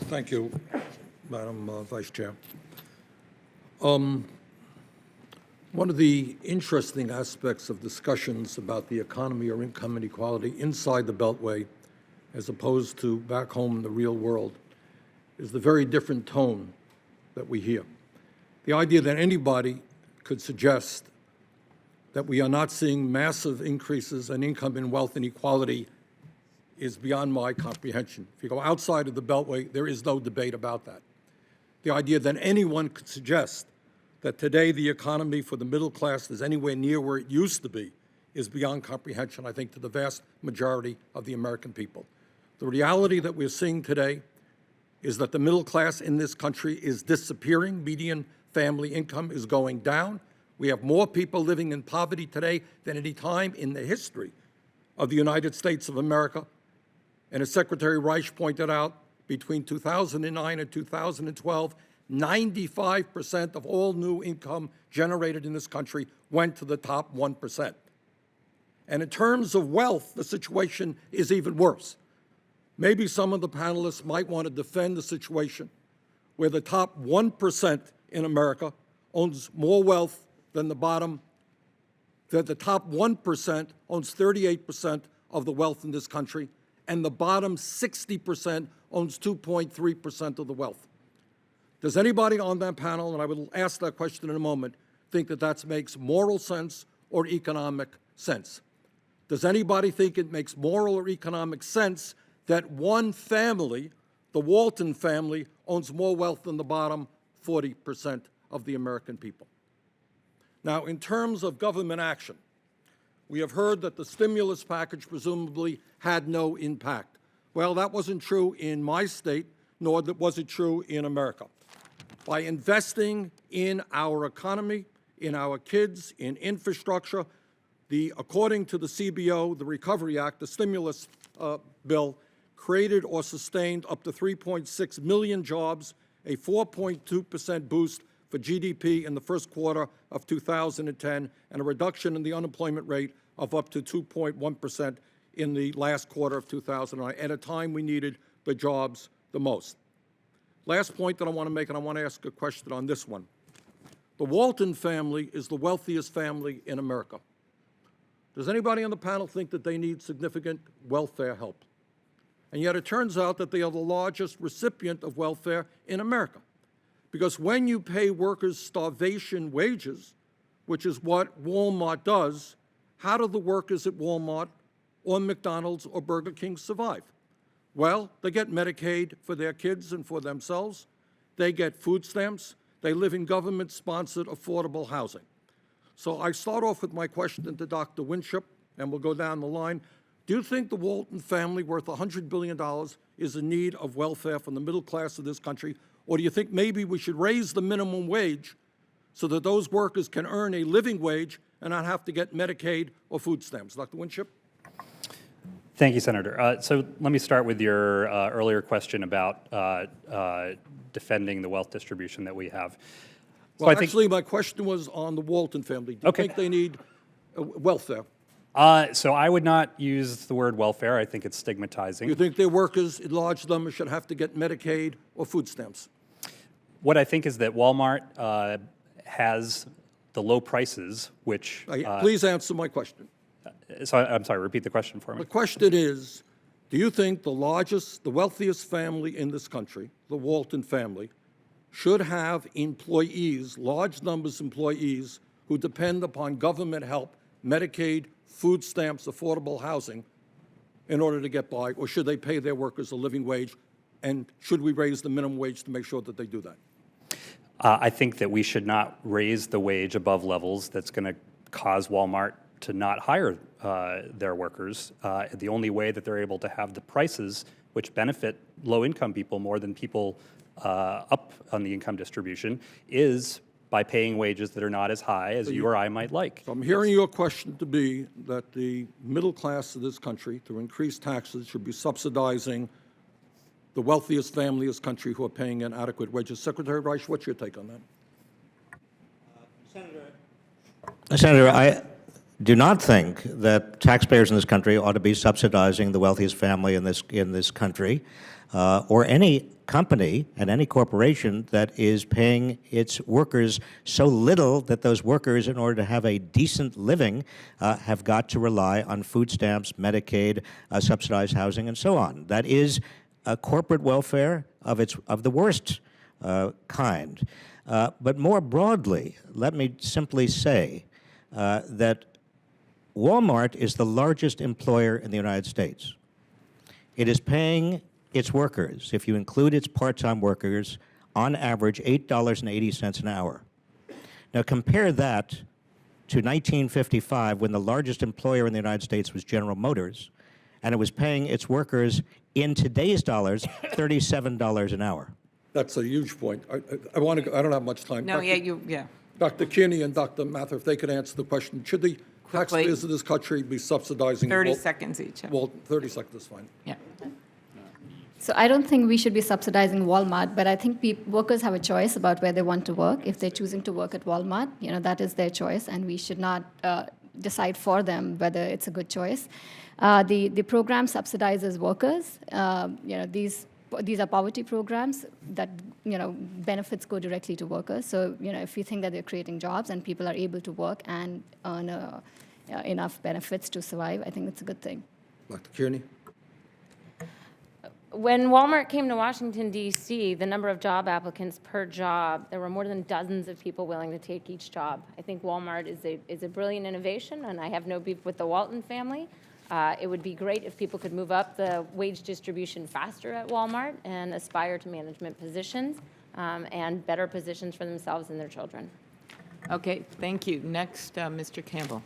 Thank you, Madam Vice Chair. One of the interesting aspects of discussions about the economy or income inequality inside the Beltway, as opposed to back home in the real world, is the very different tone that we hear. The idea that anybody could suggest that we are not seeing massive increases in income and wealth inequality is beyond my comprehension. If you go outside of the Beltway, there is no debate about that. The idea that anyone could suggest that today the economy for the middle class is anywhere near where it used to be is beyond comprehension, I think, to the vast majority of the American people. The reality that we're seeing today is that the middle class in this country is disappearing. Median family income is going down. We have more people living in poverty today than any time in the history of the United States of America. And as Secretary Reich pointed out, between 2009 and 2012, 95% of all new income generated in this country went to the top 1%. And in terms of wealth, the situation is even worse. Maybe some of the panelists might want to defend the situation where the top 1% in America owns more wealth than the bottom, that the top 1% owns 38% of the wealth in this country, and the bottom 60% owns 2.3% of the wealth. Does anybody on that panel, and I will ask that question in a moment, think that that makes moral sense or economic sense? Does anybody think it makes moral or economic sense that one family, the Walton family, owns more wealth than the bottom 40% of the American people? Now, in terms of government action, we have heard that the stimulus package presumably had no impact. Well, that wasn't true in my state, nor was it true in America. By investing in our economy, in our kids, in infrastructure, according to the CBO, the Recovery Act, the stimulus bill, created or sustained up to 3.6 million jobs, a 4.2% boost for GDP in the first quarter of 2010, and a reduction in the unemployment rate of up to 2.1% in the last quarter of 2009, at a time we needed the jobs the most. Last point that I want to make, and I want to ask a question on this one. The Walton family is the wealthiest family in America. Does anybody on the panel think that they need significant welfare help? And yet it turns out that they are the largest recipient of welfare in America. Because when you pay workers starvation wages, which is what Walmart does, how do the workers at Walmart or McDonald's or Burger King survive? Well, they get Medicaid for their kids and for themselves. They get food stamps. They live in government-sponsored affordable housing. So I start off with my question to Dr. Winship, and we'll go down the line. Do you think the Walton family, worth $100 billion, is in need of welfare from the middle class of this country? Or do you think maybe we should raise the minimum wage so that those workers can earn a living wage and not have to get Medicaid or food stamps? Dr. Winship? Thank you, Senator. So let me start with your earlier question about defending the wealth distribution that we have. So well, actually, my question was on the Walton family. Do you think they need welfare? So I would not use the word welfare. I think it's stigmatizing. You think their workers, in large numbers, should have to get Medicaid or food stamps? What I think is that Walmart has the low prices, which... Please answer my question. So I'm sorry, repeat the question for me. The question is, do you think the wealthiest family in this country, the Walton family, should have employees, large numbers of employees, who depend upon government help, Medicaid, food stamps, affordable housing, in order to get by, or should they pay their workers a living wage, and should we raise the minimum wage to make sure that they do that? I think that we should not raise the wage above levels that's going to cause Walmart to not hire their workers. The only way that they're able to have the prices which benefit low-income people more than people up on the income distribution is by paying wages that are not as high as you or I might like. So I'm hearing your question to be that the middle class of this country, through increased taxes, should be subsidizing the wealthiest family in this country who are paying inadequate wages. Secretary Reich, what's your take on that? Senator, do not think that taxpayers in this country ought to be subsidizing the wealthiest family in this country, or any company and any corporation that is paying its workers so little that those workers, in order to have a decent living, have got to rely on food stamps, Medicaid, subsidized housing, and so on. That is corporate welfare of the worst kind. But more broadly, let me simply say that Walmart is the largest employer in the United States. It is paying its workers, if you include its part-time workers, on average $8.80 an hour. Now compare that to 1955, when the largest employer in the United States was General Motors, and it was paying its workers, in today's dollars, $37 an hour. That's a huge point. I want to, I don't have much time. No, yeah. Dr. Kearney and Dr. Mather, if they could answer the question, should the taxpayers of this country be subsidizing? 30 seconds each. Well, 30 seconds is fine. Yeah. So I don't think we should be subsidizing Walmart, but I think workers have a choice about where they want to work. If they're choosing to work at Walmart, that is their choice, and we should not decide for them whether it's a good choice. The program subsidizes workers. These are poverty programs that benefits go directly to workers. So if you think that they're creating jobs and people are able to work and earn enough benefits to survive, I think it's a good thing. Dr. Kearney? When Walmart came to Washington, D.C., the number of job applicants per job, there were more than dozens of people willing to take each job. I think Walmart is a brilliant innovation, and I have no beef with the Walton family. It would be great if people could move up the wage distribution faster at Walmart and aspire to management positions and better positions for themselves and their children. Okay, thank you. Next, Mr. Campbell.